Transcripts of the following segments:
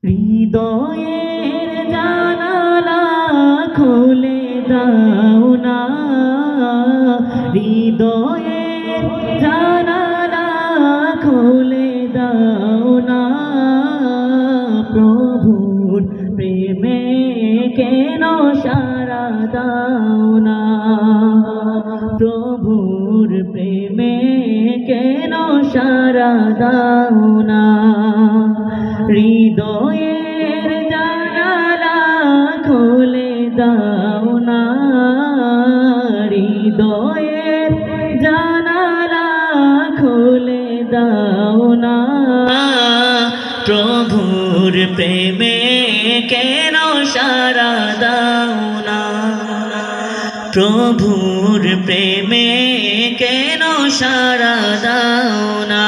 হৃদয়ের জানালা খুলে দাও না, হৃদয়ের জানালা খুলে দাও না। প্রভুর প্রেমে কেন সারা দাও না, প্রভুর প্রেমে কেন সারা দাও না। হৃদয়ের জানালা খুলে দাও না, হৃদয়ের জানালা খুলে দাও না। প্রভুর প্রেমে কেন সারা দাও না, প্রভুর প্রেমে কেন সারা দাও না।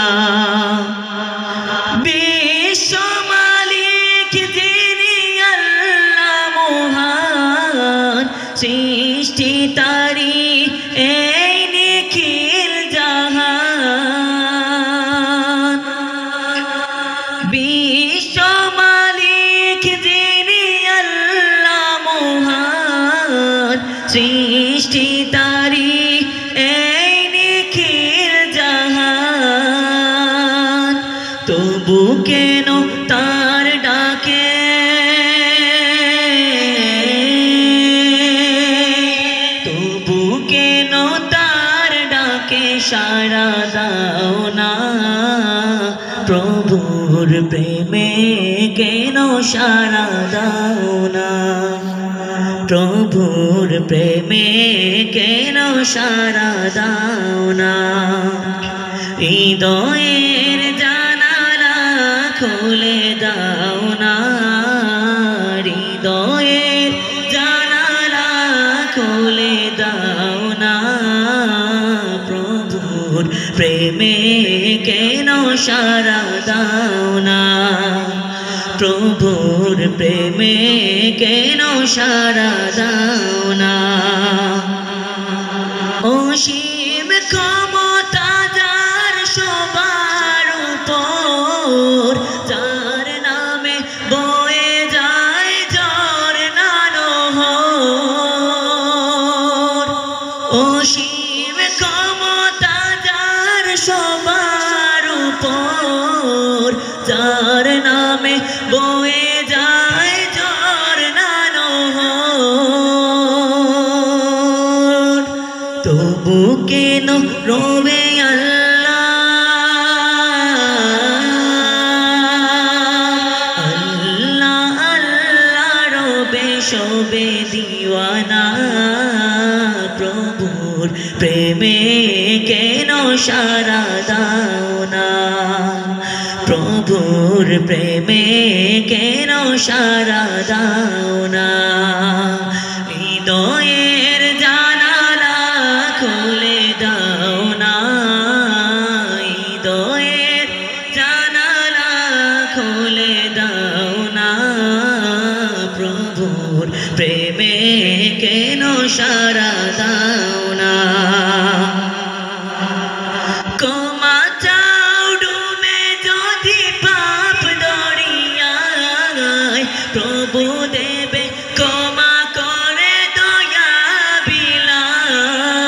বিশ্ব মালিক যিনি আল্লাহ মহান, সৃষ্টি তারি এই নিখিল জাহান। বিশ্ব মালিক যিনি আল্লাহ মহান, সৃষ্টি তারি এই নিখিল জাহান। তবু কেন তার ডাকে, তবু কেন তার ডাকে সাড়া দাও না। প্রভুর প্রেমে কেন সাড়া দাও না, প্রভুর প্রেমে কেন সাড়া দাও না। হৃদয়ের জানালা খুলে দাও না, হৃদয়ের জানালা খুলে দাও না। প্রভুর প্রেমে কেন সাড়া দাও না, প্রভুর প্রেমে কেন সাড়া দাও না। অসীম ক্ষমতা যার সবার উপর, যার নামে বয়ে যায় ঝরনা নহর। অসীম ক্ষমতা যার সবার উপর, যার নামে বয়ে যায় ঝরনা নহর। তবু কেন রবে আল্লাহ, আল্লাহ আল্লাহ রবে সবে দিওয়ানা। প্রভুর প্রেমে কেন সাড়া দাও না, প্রভুর প্রেমে কেন সাড়া দাও না। হৃদয়ের জানালা খুলে দাও না, হৃদয়ের জানালা খুলে দাও না। প্রভুর প্রেমে কেন সাড়া দাও না। ক্ষমা চাও ডুবে যদি পাপ দরিয়ায়, প্রভু দেবে ক্ষমা করে দয়া বিলায়।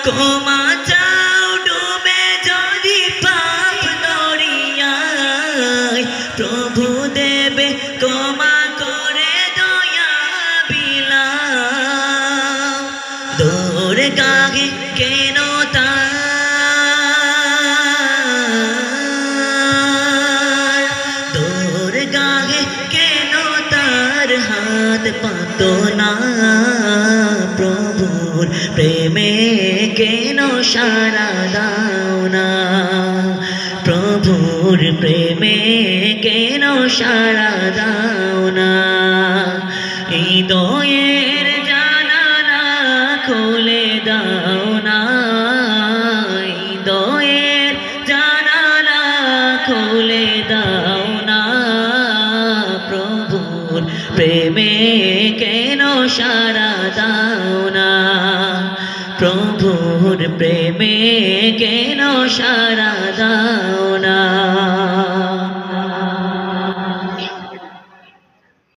ক্ষমা চাও ডুবে যদি পাপ দরিয়ায়, প্রভু দেবে ক্ষমা করে দয়া বিলায়। দূর গাগে কেন তার, দূর গাগে কেন তার হাত পাতো না। প্রভুর প্রেমে কেন সাড়া দাও না, প্রভুর প্রেমে কেন সাড়া দাও না। হৃদয়ের জানালা খুলে দাও না, হৃদয়ের জানালা খুলে দাও না। প্রভুর প্রেমে কেন সাড়া দাও না, প্রভুর প্রেমে কেন সাড়া দাও না।